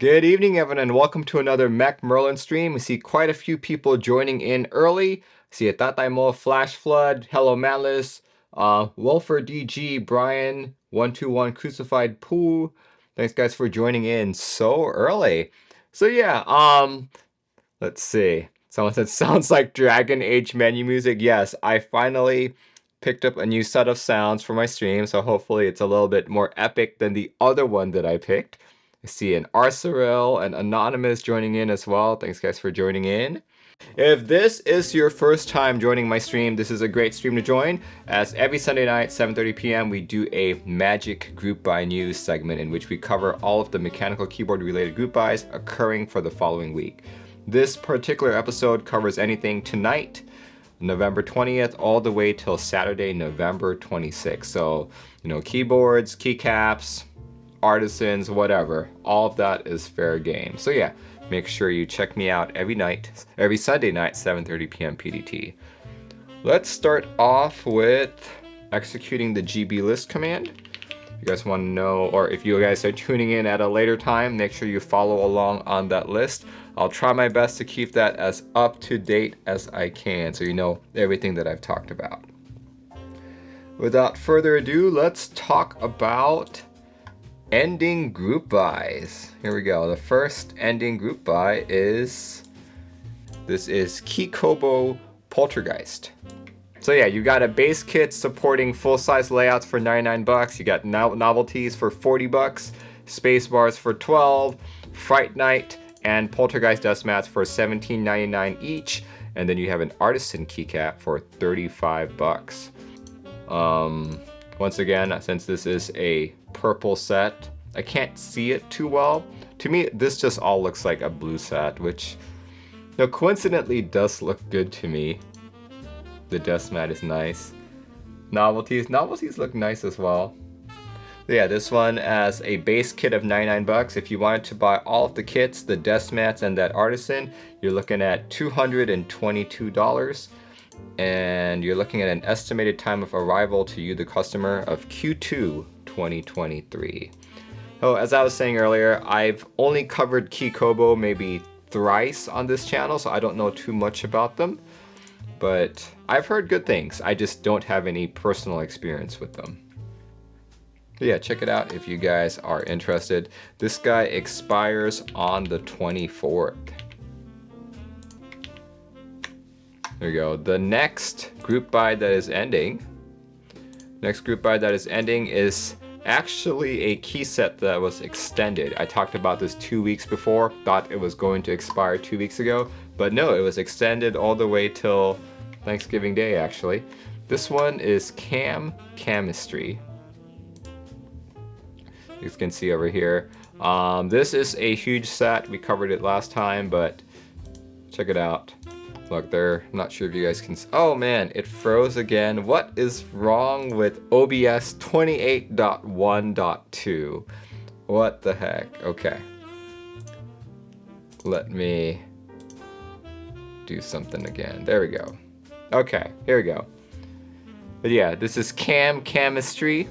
Good evening, everyone, and welcome to another Mech Merlin stream. We see quite a few people joining in early. See a Tatay Mo, Flash Flood, Hello Malice, Wolfer DG, Brian, 121 Crucified Pooh. Thanks, guys, for joining in so early. So yeah, let's see. Someone said sounds like Dragon Age menu music. Yes, I finally picked up a new set of sounds for my stream, so hopefully it's a little bit more epic than the other one that I picked. I see an Arceril and Anonymous joining in as well. Thanks, guys, for joining in. If this is your first time joining my stream, this is a great stream to join, as every Sunday night, 7:30 p.m., we do a Magic Group Buy News segment in which we cover all of the mechanical keyboard related group buys occurring for the following week. This particular episode covers anything tonight, November 20th, all the way till Saturday, November 26th. So, keyboards, keycaps, artisans, whatever, all of that is fair game. So yeah, make sure you check me out every Sunday night, 7:30 p.m. PDT. Let's start off with executing the GB list command. If you guys want to know, or if you guys are tuning in at a later time, make sure you follow along on that list. I'll try my best to keep that as up to date as I can, so you know everything that I've talked about. Without further ado, let's talk about ending group buys. Here we go. The first ending group buy is Keykobo Poltergeist. So yeah, you got a base kit supporting full-size layouts for 99 bucks. You got novelties for 40 bucks, space bars for 12, Fright Night and Poltergeist dust mats for $17.99 each, and then you have an artisan keycap for 35 bucks. Once again, since this is a purple set, I can't see it too well. To me, this just all looks like a blue set, which coincidentally does look good to me. The dust mat is nice. Novelties look nice as well. So yeah, this one has a base kit of 99 bucks. If you wanted to buy all of the kits, the dust mats and that artisan, you're looking at $222. And you're looking at an estimated time of arrival to you, the customer, of Q2 2023. So as I was saying earlier, I've only covered Keykobo maybe thrice on this channel, so I don't know too much about them. But I've heard good things. I just don't have any personal experience with them. So yeah, check it out if you guys are interested. This guy expires on the 24th. There you go. The next group buy that is ending is actually a key set that was extended. I talked about this 2 weeks before, thought it was going to expire 2 weeks ago, but no, it was extended all the way till Thanksgiving Day actually. This one is KAM Kamistry. You can see over here. This is a huge set. We covered it last time, but check it out. Look there, not sure if you guys can see. Oh man, it froze again. What is wrong with OBS 28.1.2? What the heck? Okay. Let me do something again. There we go. Okay, here we go. But yeah, this is KAM Kamistry.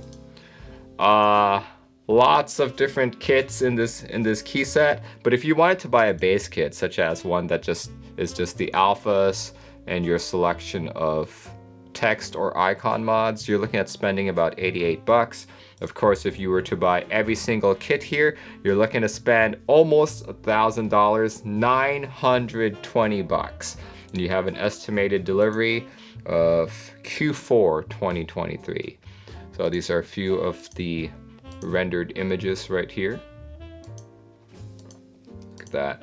Lots of different kits in this key set, but if you wanted to buy a base kit, such as one that is just the alphas and your selection of text or icon mods, you're looking at spending about 88 bucks. Of course, if you were to buy every single kit here, you're looking to spend almost $1,000, 920 bucks. And you have an estimated delivery of Q4 2023. So these are a few of the rendered images right here. Look at that.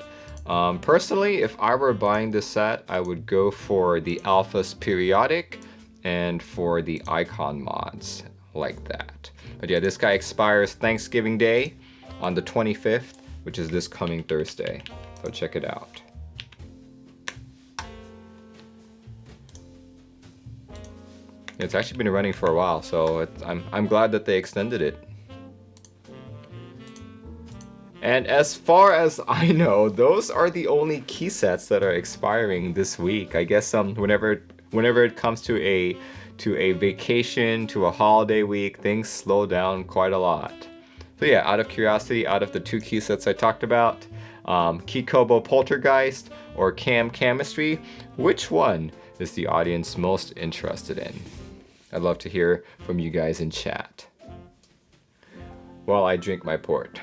Personally, if I were buying this set, I would go for the Alphas Periodic and for the icon mods like that. But yeah, this guy expires Thanksgiving Day on the 25th, which is this coming Thursday. So check it out. It's actually been running for a while, so I'm glad that they extended it. And as far as I know, those are the only key sets that are expiring this week. I guess whenever it comes to a vacation, to a holiday week, things slow down quite a lot. So yeah, out of curiosity, out of the 2 key sets I talked about, Keykobo Poltergeist or KAM Kamistry, which one is the audience most interested in? I'd love to hear from you guys in chat while I drink my port.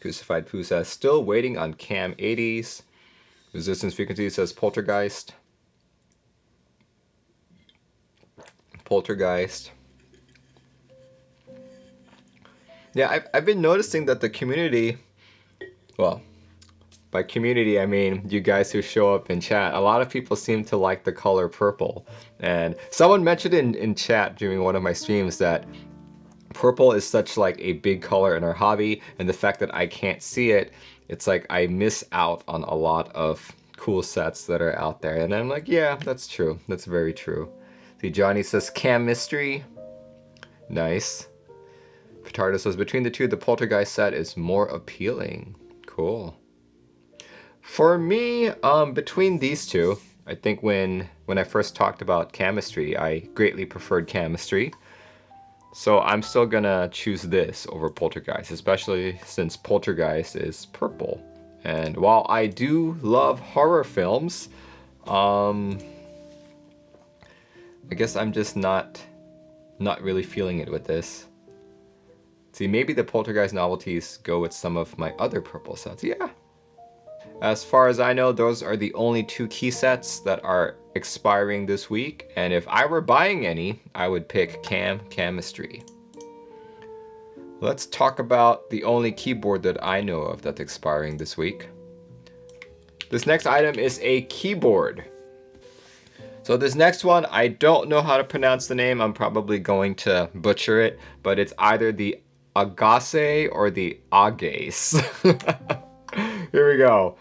Crucified Pooh says, still waiting on KAM 80s. Resistance Frequency says Poltergeist. Poltergeist. Yeah, I've been noticing that the community, well, by community I mean you guys who show up in chat, a lot of people seem to like the color purple. And someone mentioned in chat during one of my streams that purple is such like a big color in our hobby, and the fact that I can't see it, it's like I miss out on a lot of cool sets that are out there. And I'm like, yeah, that's true. That's very true. See, Johnny says Kamistry. Nice. Petardo says, between the two, the Poltergeist set is more appealing. Cool. For me, between these two, I think when I first talked about Kamistry, I greatly preferred Kamistry. So I'm still gonna choose this over Poltergeist, especially since Poltergeist is purple. And while I do love horror films, I guess I'm just not really feeling it with this. See, maybe the Poltergeist novelties go with some of my other purple sets. Yeah. As far as I know, those are the only 2 key sets that are expiring this week. And if I were buying any, I would pick KAM Kamistry. Let's talk about the only keyboard that I know of that's expiring this week. This next item is a keyboard. So this next one, I don't know how to pronounce the name. I'm probably going to butcher it, but it's either the Ahgase or the Ahgase. Here we go.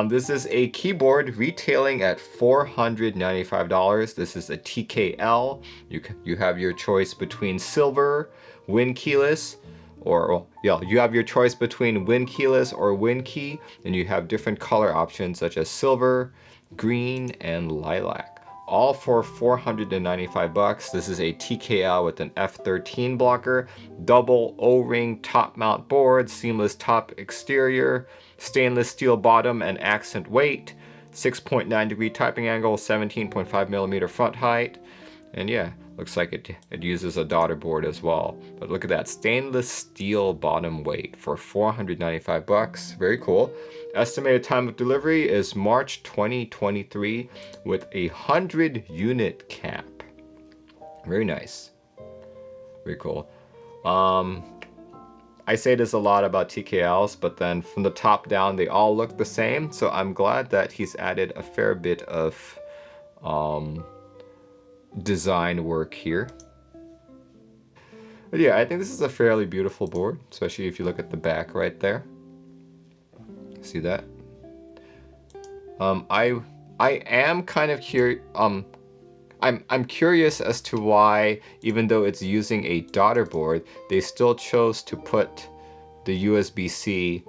This is a keyboard retailing at $495. This is a TKL. You have your choice between silver, Win keyless, or well, yeah, you have your choice between Win keyless or Win key, and you have different color options such as silver, green, and lilac. All for $495. This is a TKL with an F13 blocker, double O-ring top mount board, seamless top exterior, stainless steel bottom and accent weight, 6.9 degree typing angle, 17.5 millimeter front height, and yeah, looks like it uses a daughter board as well. But look at that, stainless steel bottom weight for $495. Very cool. Estimated time of delivery is March 2023 with a 100 unit cap. Very nice. Very cool. I say this a lot about TKLs, but then from the top down, they all look the same. So I'm glad that he's added a fair bit of design work here. But yeah, I think this is a fairly beautiful board, especially if you look at the back right there. See that? I am kind of curious. I'm curious as to why, even though it's using a daughter board, they still chose to put the USB-C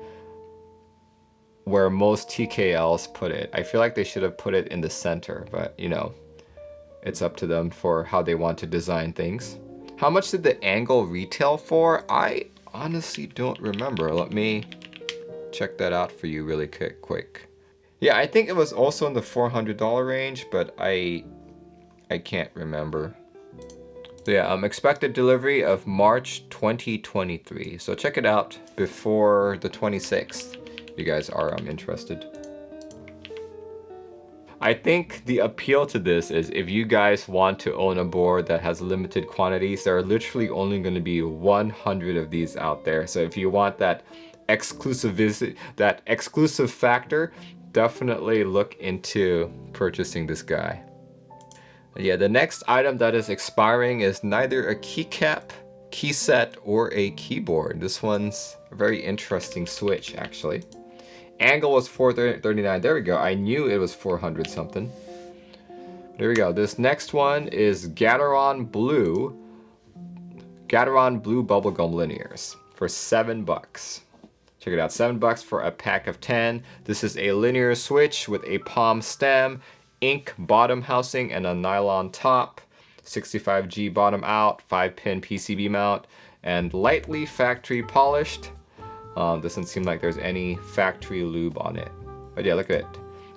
where most TKLs put it. I feel like they should have put it in the center, but you know, it's up to them for how they want to design things. How much did the angle retail for? I honestly don't remember. Let me check that out for you really quick. Yeah, I think it was also in the $400 range, but I can't remember. So yeah, expected delivery of March 2023. So check it out before the 26th if you guys are interested. I think the appeal to this is if you guys want to own a board that has limited quantities, there are literally only going to be 100 of these out there. So if you want that exclusive factor, definitely look into purchasing this guy. Yeah, the next item that is expiring is neither a keycap, key set, or a keyboard. This one's a very interesting switch, actually. Angle was $439. There we go. I knew it was 400 something. There we go. This next one is Gateron Blue Bubblegum Linears for $7. Check it out, $7 for a pack of 10. This is a linear switch with a palm stem, ink bottom housing, and a nylon top. 65G bottom out, 5-pin PCB mount, and lightly factory polished. Doesn't seem like there's any factory lube on it. But yeah, look at it.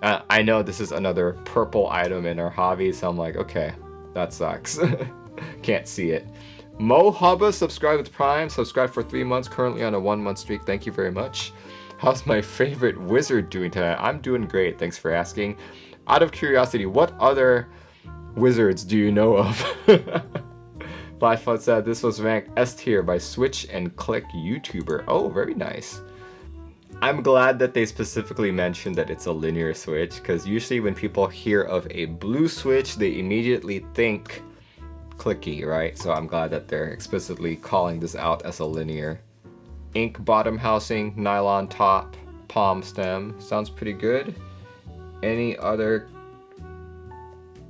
I know this is another purple item in our hobby, so I'm like, okay, that sucks. Can't see it. Mo Hubba subscribed with Prime. Subscribed for 3 months, currently on a 1-month streak. Thank you very much. How's my favorite wizard doing tonight? I'm doing great, thanks for asking. Out of curiosity, what other wizards do you know of? Flashfoot said this was ranked S tier by Switch and Click YouTuber. Oh, very nice. I'm glad that they specifically mentioned that it's a linear switch, because usually when people hear of a blue switch, they immediately think clicky, right? So I'm glad that they're explicitly calling this out as a linear. Ink bottom housing, nylon top, palm stem. Sounds pretty good. Any other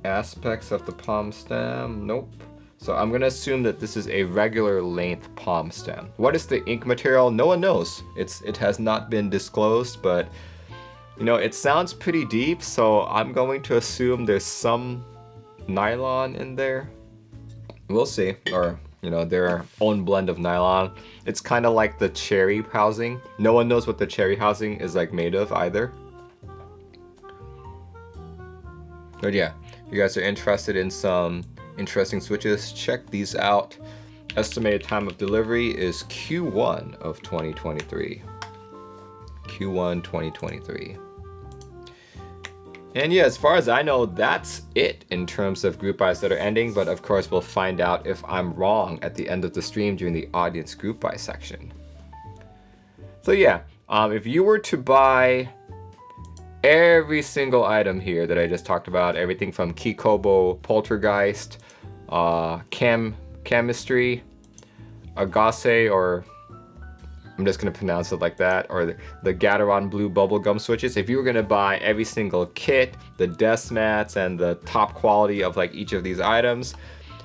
aspects of the palm stem? Nope. So I'm gonna assume that this is a regular length palm stem. What is the ink material? No one knows. It has not been disclosed, but you know, it sounds pretty deep, so I'm going to assume there's some nylon in there. We'll see. Or, you know, their own blend of nylon. It's kind of like the cherry housing. No one knows what the cherry housing is like made of either. But yeah, if you guys are interested in some interesting switches, check these out. Estimated time of delivery is Q1 of 2023. Q1 2023. And yeah, as far as I know, that's it in terms of group buys that are ending, but of course we'll find out if I'm wrong at the end of the stream during the audience group buy section. So yeah, if you were to buy every single item here that I just talked about, everything from Keykobo Poltergeist, KAM Kamistry, Ahgase, or I'm just gonna pronounce it like that, or the Gateron blue bubblegum switches. If you were gonna buy every single kit, the desk mats, and the top quality of like each of these items,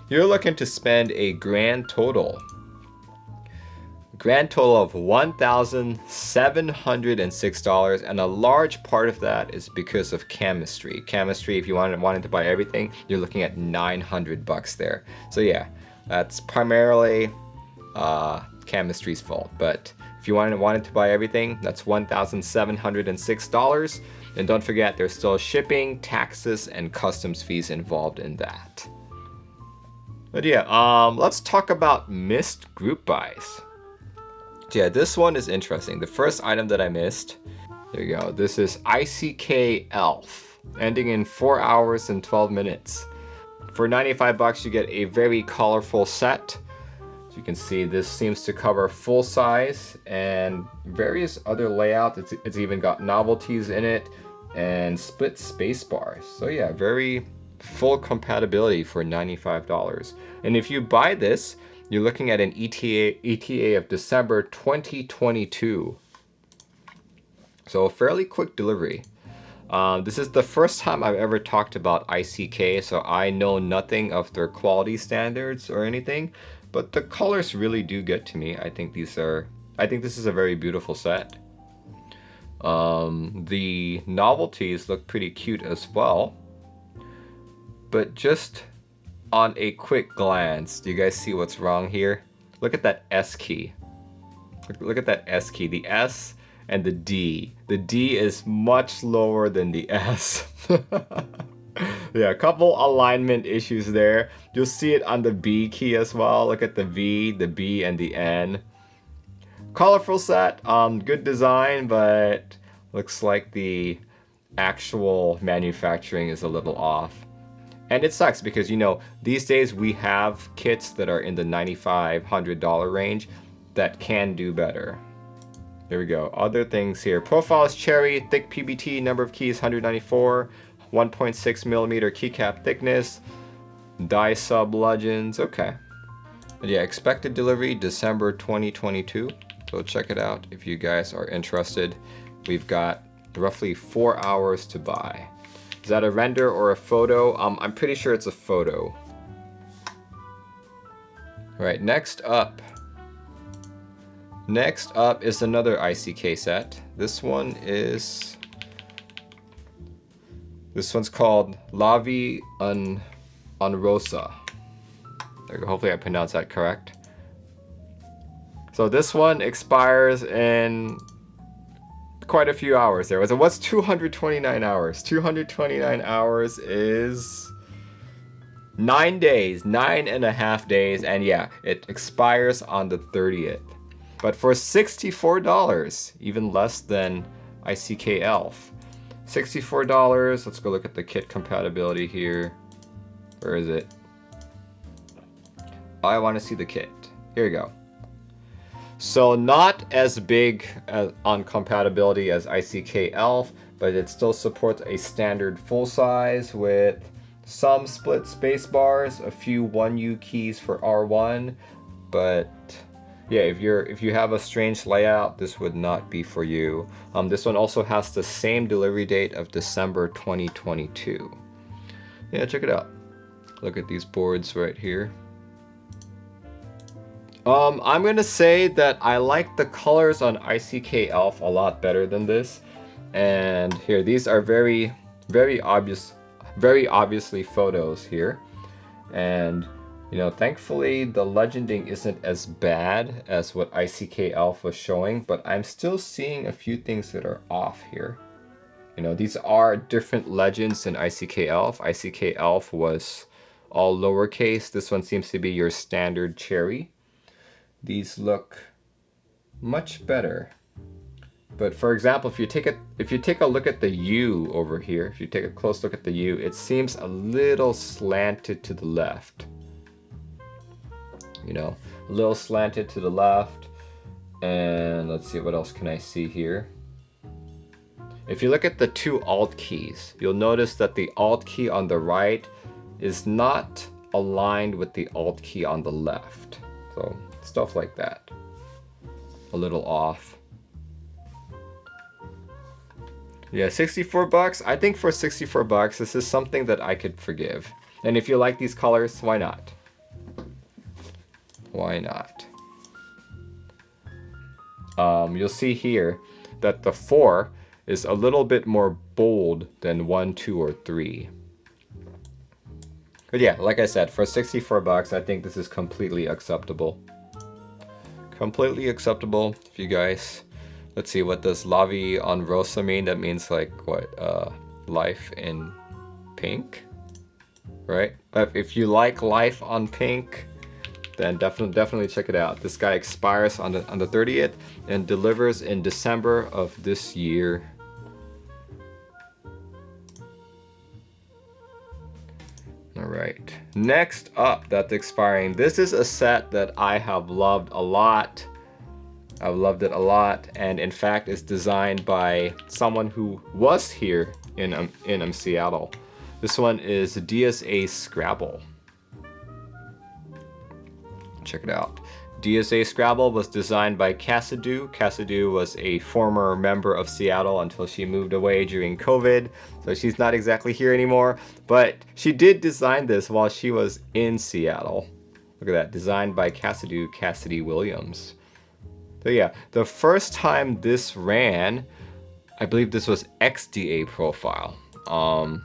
you're looking to spend a grand total of $1,706, and a large part of that is because of Kamistry. Kamistry, if you wanted to buy everything, you're looking at $900 there. So yeah, that's primarily Kamistry's fault. But if you wanted to buy everything, that's $1,706. And don't forget, there's still shipping, taxes, and customs fees involved in that. But yeah, let's talk about missed group buys. Yeah, this one is interesting. The first item that I missed, there you go. This is ICK Elf, ending in 4 hours and 12 minutes. For $95, you get a very colorful set. As you can see, this seems to cover full size and various other layouts. It's even got novelties in it and split space bars. So yeah, very full compatibility for $95. And if you buy this, you're looking at an ETA of December 2022. So a fairly quick delivery. This is the first time I've ever talked about ICK, so I know nothing of their quality standards or anything, but the colors really do get to me. I think this is a very beautiful set. The novelties look pretty cute as well, but just on a quick glance, do you guys see what's wrong here? Look at that S key. Look at that S key. The S and the D. The D is much lower than the S. Yeah, a couple alignment issues there. You'll see it on the B key as well. Look at the V, the B, and the N. Colorful set. Good design, but looks like the actual manufacturing is a little off. And it sucks because, you know, these days we have kits that are in the $9,500 range that can do better. There we go. Other things here. Profile is cherry, thick PBT, number of keys 194, 1.6 millimeter keycap thickness, die sub legends. Okay. But yeah, expected delivery December 2022. So check it out if you guys are interested. We've got roughly 4 hours to buy. Is that a render or a photo? I'm pretty sure it's a photo. Right, next up is another ICK set. This one's called La Vie en Rosa. There we go. Hopefully I pronounced that correct. So this one expires in quite a few hours there. What's 229 hours? 229 hours is 9 days, 9.5 days, and yeah, it expires on the 30th. But for $64, even less than ICK Elf. $64, let's go look at the kit compatibility here. Where is it? I want to see the kit. Here we go. So not as big on compatibility as ICK Elf, but it still supports a standard full size with some split space bars, a few 1U keys for R1, but yeah, if you have a strange layout, this would not be for you. This one also has the same delivery date of December 2022. Yeah, check it out. Look at these boards right here. I'm gonna say that I like the colors on ICK Elf a lot better than this. And here, these are very obviously photos here. And you know, thankfully the legending isn't as bad as what ICK Elf was showing, but I'm still seeing a few things that are off here. You know, these are different legends in ICK Elf. ICK Elf was all lowercase. This one seems to be your standard cherry. These look much better. But for example, if you take a look at the U over here, if you take a close look at the U, it seems a little slanted to the left. You know, a little slanted to the left. And let's see, what else can I see here? If you look at the two Alt keys, you'll notice that the Alt key on the right is not aligned with the Alt key on the left. So stuff like that. A little off. Yeah, 64 bucks. I think for 64 bucks, this is something that I could forgive. And if you like these colors, why not? Why not? You'll see here that the 4 is a little bit more bold than 1, 2, or 3. But yeah, like I said, for 64 bucks, I think this is completely acceptable. Completely acceptable. If you guys, let's see, what does La Vie en Rosa mean? That means like what? Life in pink, right? If you like Life on Pink, then definitely check it out. This guy expires on the 30th and delivers in December of this year. All right, next up that's expiring. This is a set that I have loved a lot. I've loved it a lot, and in fact it's designed by someone who was here in Seattle. This one is DSA Scrabble. Check it out. DSA Scrabble was designed by Cassidy. Cassidy was a former member of Seattle until she moved away during COVID, so she's not exactly here anymore, but she did design this while she was in Seattle. Look at that, designed by Cassidy Williams. So yeah, the first time this ran, I believe this was XDA profile,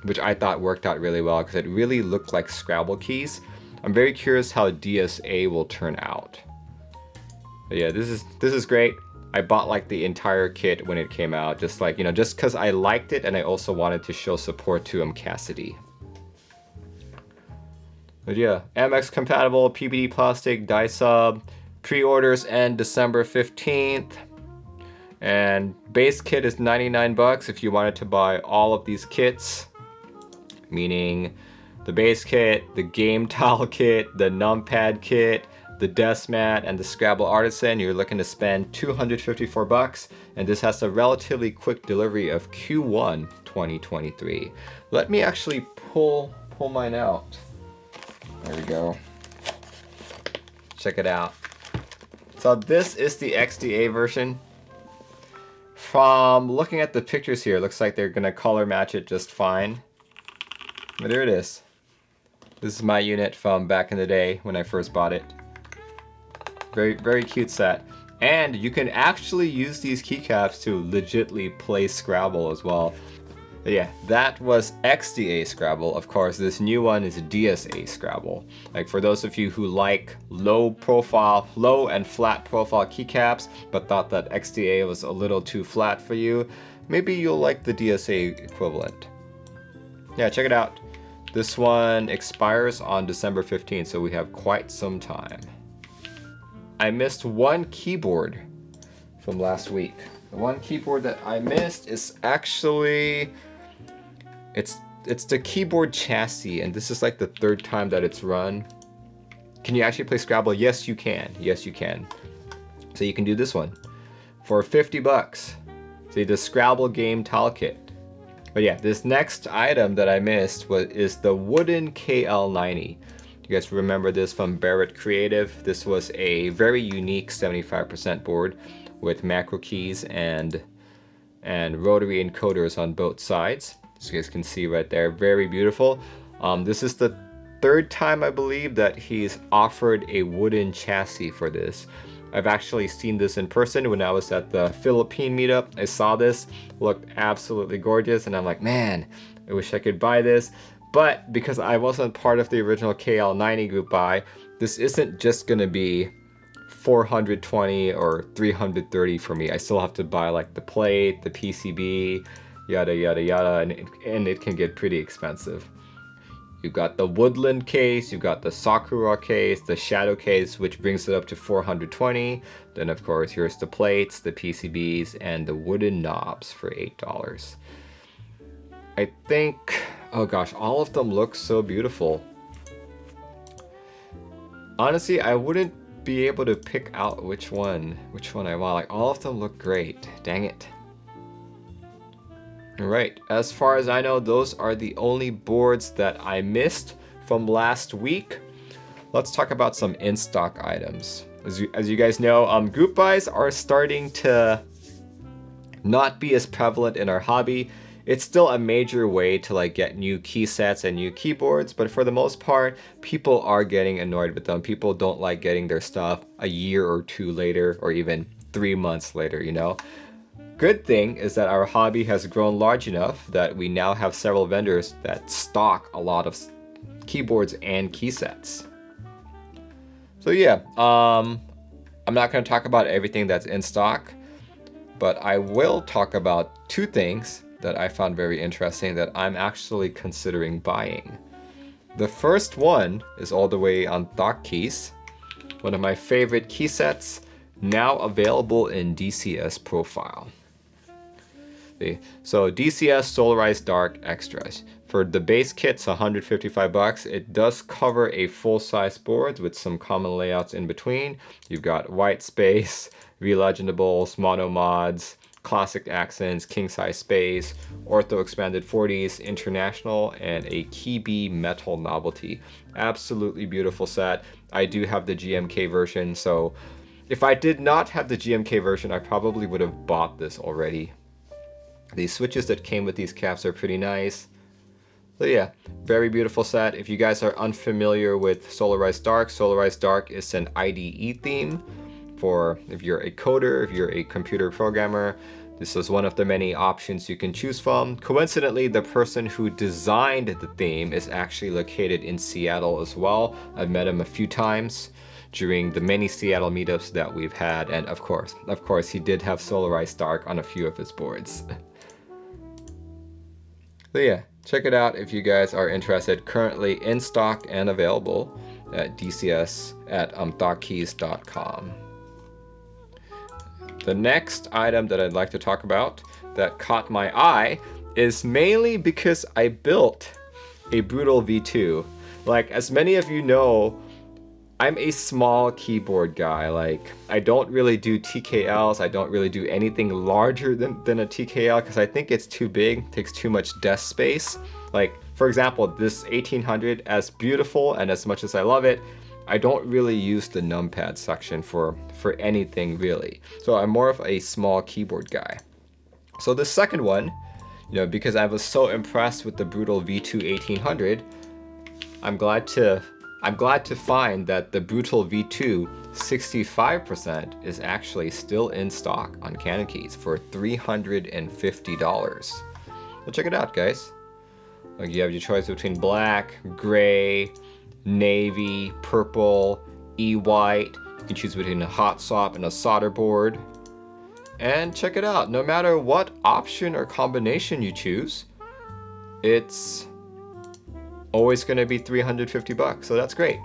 which I thought worked out really well because it really looked like Scrabble keys. I'm very curious how DSA will turn out. But yeah, this is great. I bought like the entire kit when it came out, just like, you know, just because I liked it and I also wanted to show support to Cassidy. But yeah, MX compatible, PBD plastic, die sub, pre-orders end December 15th. And base kit is 99 bucks if you wanted to buy all of these kits, meaning the base kit, the game tile kit, the numpad kit, the desk mat, and the Scrabble Artisan. You're looking to spend 254 bucks, and this has a relatively quick delivery of Q1 2023. Let me actually pull mine out. There we go. Check it out. So this is the XDA version. From looking at the pictures here, it looks like they're gonna color match it just fine. But there it is. This is my unit from back in the day when I first bought it. Very cute set. And you can actually use these keycaps to legitly play Scrabble as well. Yeah, that was XDA Scrabble. Of course, this new one is DSA Scrabble. Like for those of you who like low and flat profile keycaps, but thought that XDA was a little too flat for you, maybe you'll like the DSA equivalent. Yeah, check it out. This one expires on December 15th, so we have quite some time. I missed one keyboard from last week. The one keyboard that I missed is actually, it's the keyboard chassis, and this is like the third time that it's run. Can you actually play Scrabble? Yes, you can. Yes, you can. So you can do this one for 50 bucks. See, the Scrabble game tile kit. But yeah, this next item that I missed is the wooden KL90. You guys remember this from Barrett Creative? This was a very unique 75% board with macro keys and rotary encoders on both sides. So you guys can see right there, very beautiful. This is the third time I believe that he's offered a wooden chassis for this. I've actually seen this in person when I was at the Philippine meetup. I saw this, looked absolutely gorgeous, and I'm like, man, I wish I could buy this. But because I wasn't part of the original KL90 group buy, this isn't just gonna be 420 or 330 for me. I still have to buy like the plate, the PCB, yada yada yada, and it can get pretty expensive. You've got the woodland case, you've got the sakura case, the shadow case, which brings it up to 420. Then of course here's the plates, the PCBs, and the wooden knobs for $8. I think, oh gosh, all of them look so beautiful. Honestly, I wouldn't be able to pick out which one I want. Like all of them look great. Dang it. Alright, as far as I know, those are the only boards that I missed from last week. Let's talk about some in-stock items. As you guys know, group buys are starting to not be as prevalent in our hobby. It's still a major way to like get new key sets and new keyboards, but for the most part, people are getting annoyed with them. People don't like getting their stuff a year or two later, or even 3 months later, you know? Good thing is that our hobby has grown large enough that we now have several vendors that stock a lot of keyboards and key sets. So yeah, I'm not going to talk about everything that's in stock, but I will talk about two things that I found very interesting that I'm actually considering buying. The first one is all the way on Dock Keys, one of my favorite key sets, now available in DCS profile. So DCS Solarized Dark Extras. For the base kit's 155 bucks. It does cover a full-size board with some common layouts in between. You've got white space, Relegendables, mono mods, classic accents, king size space, ortho expanded 40s, international, and a Keebio metal novelty. Absolutely beautiful set. I do have the GMK version, so if I did not have the GMK version, I probably would have bought this already. The switches that came with these caps are pretty nice. So yeah, very beautiful set. If you guys are unfamiliar with Solarized Dark is an IDE theme for if you're a coder, if you're a computer programmer. This is one of the many options you can choose from. Coincidentally, the person who designed the theme is actually located in Seattle as well. I've met him a few times during the many Seattle meetups that we've had, and of course, he did have Solarized Dark on a few of his boards. So yeah, check it out if you guys are interested. Currently in stock and available at DCS at dockkeys.com. The next item that I'd like to talk about that caught my eye is mainly because I built a Brutal V2. Like, as many of you know, I'm a small keyboard guy. Like, I don't really do TKLs. I don't really do anything larger than a TKL because I think it's too big, takes too much desk space. Like, for example, this 1800, as beautiful and as much as I love it, I don't really use the numpad section for anything really. So I'm more of a small keyboard guy. So the second one, you know, because I was so impressed with the Brutal V2 1800, I'm glad to find that the Brutal V2 65% is actually still in stock on Canon Keys for $350. Well, check it out, guys. Like, you have your choice between black, gray, navy, purple, E-white. You can choose between a hot swap and a solder board. And check it out, no matter what option or combination you choose, it's always gonna be 350 bucks, so that's great.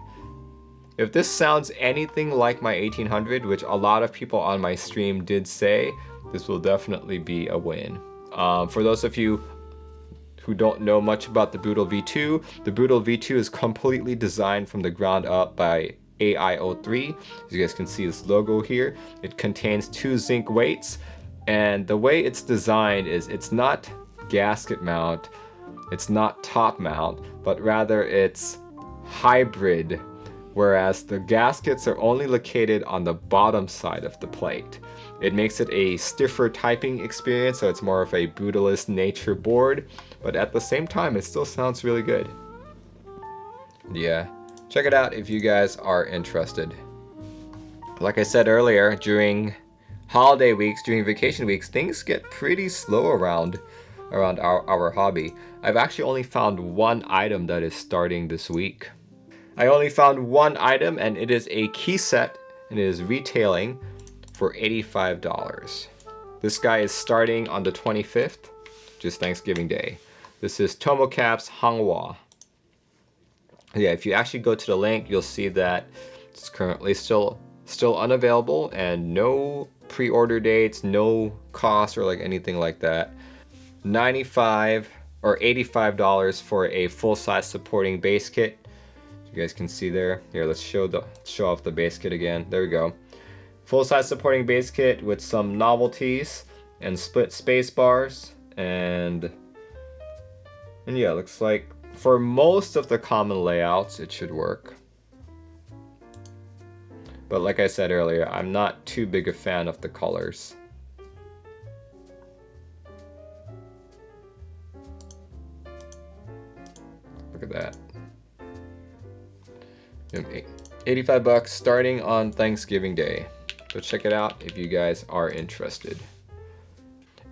If this sounds anything like my 1800, which a lot of people on my stream did say, this will definitely be a win. For those of you who don't know much about the Boodle V2, the Boodle V2 is completely designed from the ground up by AIO3. As you guys can see this logo here, it contains 2 zinc weights, and the way it's designed is it's not gasket mount, it's not top mount, but rather it's hybrid, whereas the gaskets are only located on the bottom side of the plate. It makes it a stiffer typing experience, so it's more of a brutalist nature board, but at the same time it still sounds really good. Yeah. Check it out if you guys are interested. Like I said earlier, during holiday weeks, during vacation weeks, things get pretty slow around our hobby. I've actually only found one item that is starting this week. I only found one item, and it is a key set, and it is retailing for $85. This guy is starting on the 25th, which is Thanksgiving Day. This is Tomocaps Hangwa. Yeah, if you actually go to the link, you'll see that it's currently still unavailable, and no pre-order dates, no cost or like anything like that. $95 or $85 for a full-size supporting base kit. You guys can see there. Here, let's show off the base kit again. There we go. Full-size supporting base kit with some novelties and split space bars, and yeah, looks like for most of the common layouts, it should work. But like I said earlier, I'm not too big a fan of the colors. Look at that. 85 bucks starting on Thanksgiving Day. So check it out if you guys are interested.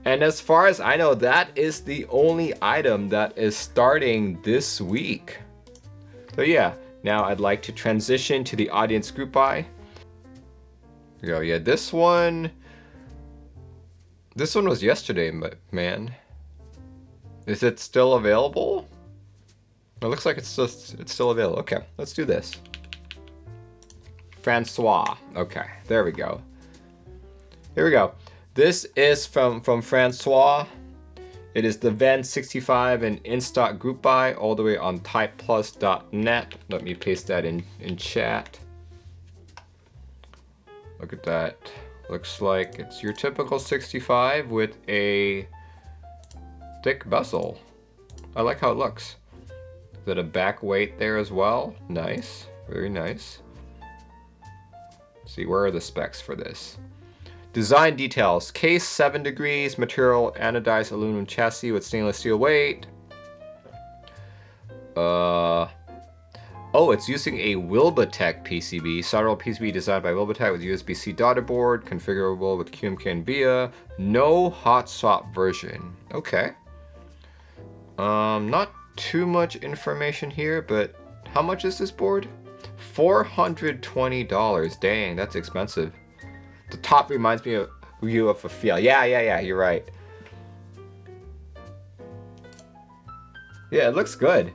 And as far as I know, that is the only item that is starting this week. So yeah, now I'd like to transition to the audience group buy. Here we go. Yeah, this one was yesterday, man. Is it still available? It looks like it's still available. Okay, let's do this. Francois. Okay, there we go. Here we go. This is from Francois. It is the Venn 65 and in-stock group buy all the way on typeplus.net. Let me paste that in chat. Look at that. Looks like it's your typical 65 with a thick bezel. I like how it looks. Is that a back weight there as well? Nice, very nice. Let's see, where are the specs for this? Design details: case 7 degrees, material anodized aluminum chassis with stainless steel weight. Oh, it's using a Wilbatech PCB, solderable PCB designed by Wilbatech with USB-C daughter board, configurable with QMK and VIA. No hot swap version. Okay. Not too much information here, but how much is this board? $420. Dang, that's expensive. The top reminds me of you of a feel. Yeah, you're right. Yeah, it looks good.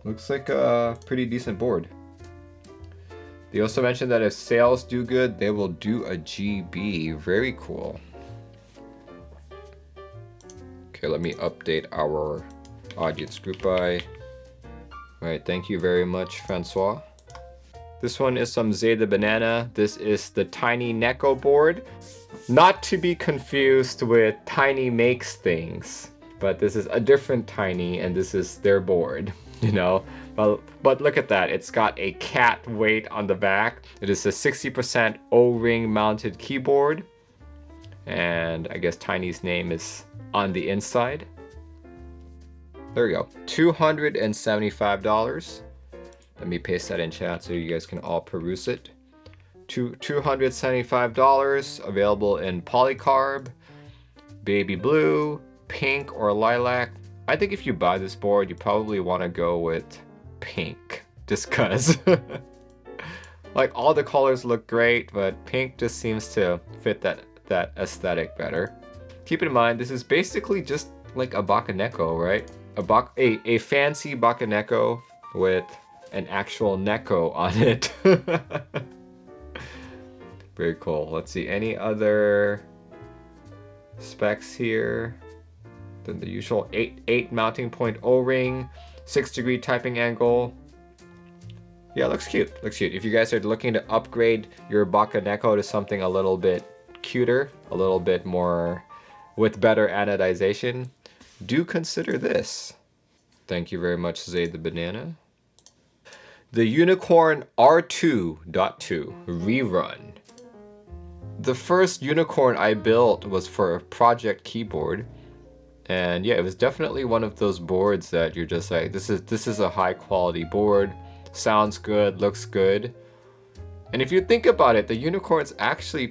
Looks like a pretty decent board. They also mentioned that if sales do good, they will do a GB. Very cool. Okay, let me update our audience group buy. Alright, thank you very much, Francois. This one is some Zeta Banana. This is the TinyNeko board. Not to be confused with Tiny Makes Things, but this is a different Tiny, and this is their board, you know? But look at that, it's got a cat weight on the back. It is a 60% O-ring mounted keyboard, and I guess Tiny's name is on the inside. There we go, $275. Let me paste that in chat so you guys can all peruse it. $275, available in polycarb, baby blue, pink, or lilac. I think if you buy this board, you probably want to go with pink, just cause. Like, all the colors look great, but pink just seems to fit that aesthetic better. Keep in mind, this is basically just like a Bakaneko, right? A fancy Bakaneko with an actual Neko on it. Very cool. Let's see, any other specs here? Then the usual 8 mounting point O-ring, 6-degree typing angle. Yeah, looks cute. Looks cute. If you guys are looking to upgrade your Bakaneko to something a little bit cuter, a little bit more with better anodization, do consider this. Thank you very much, Zay the Banana. The Unikorn R2.2 rerun. The first Unikorn I built was for a project keyboard. And yeah, it was definitely one of those boards that you're just like, this is a high quality board. Sounds good, looks good. And if you think about it, the Unikorn's actually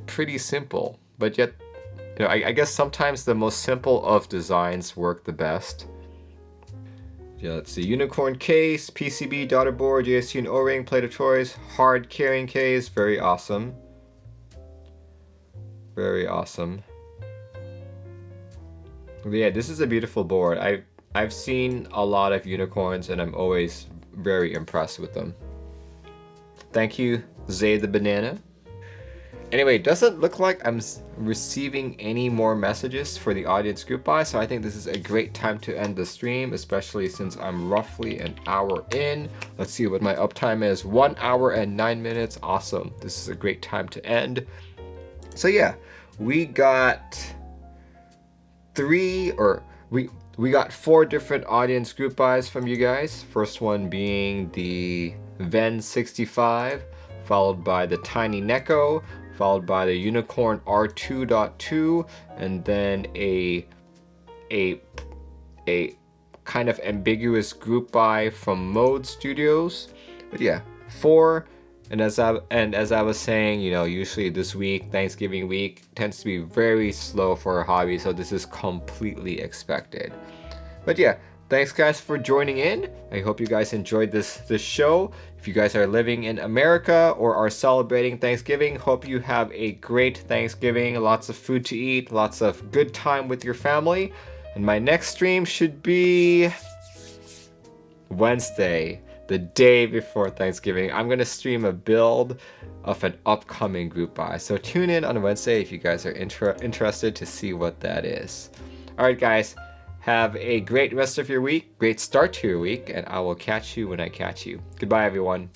pretty simple, but yet, you know, I guess sometimes the most simple of designs work the best. Yeah, let's see, Unikorn case, PCB, daughter board, JST and O-ring, plate of choice, hard carrying case, very awesome. Very awesome. But yeah, this is a beautiful board. I've seen a lot of Unikorns and I'm always very impressed with them. Thank you, Zay the Banana. Anyway, it doesn't look like I'm receiving any more messages for the audience group buy, so I think this is a great time to end the stream, especially since I'm roughly an hour in. Let's see what my uptime is. 1 hour and 9 minutes. Awesome. This is a great time to end. So yeah, we got we got 4 different audience group buys from you guys. First one being the Venn 65, followed by the TinyNeko, followed by the Unikorn R2.2, and then a kind of ambiguous group buy from Mode Studios. But yeah, 4. And as I was saying, you know, usually this week, Thanksgiving week, tends to be very slow for a hobby, so this is completely expected. But yeah, thanks guys for joining in. I hope you guys enjoyed this show. If you guys are living in America or are celebrating Thanksgiving, hope you have a great Thanksgiving, lots of food to eat, lots of good time with your family. And my next stream should be Wednesday, the day before Thanksgiving. I'm gonna stream a build of an upcoming group buy. So tune in on Wednesday if you guys are interested to see what that is. All right, guys, have a great rest of your week, great start to your week, and I will catch you when I catch you. Goodbye, everyone.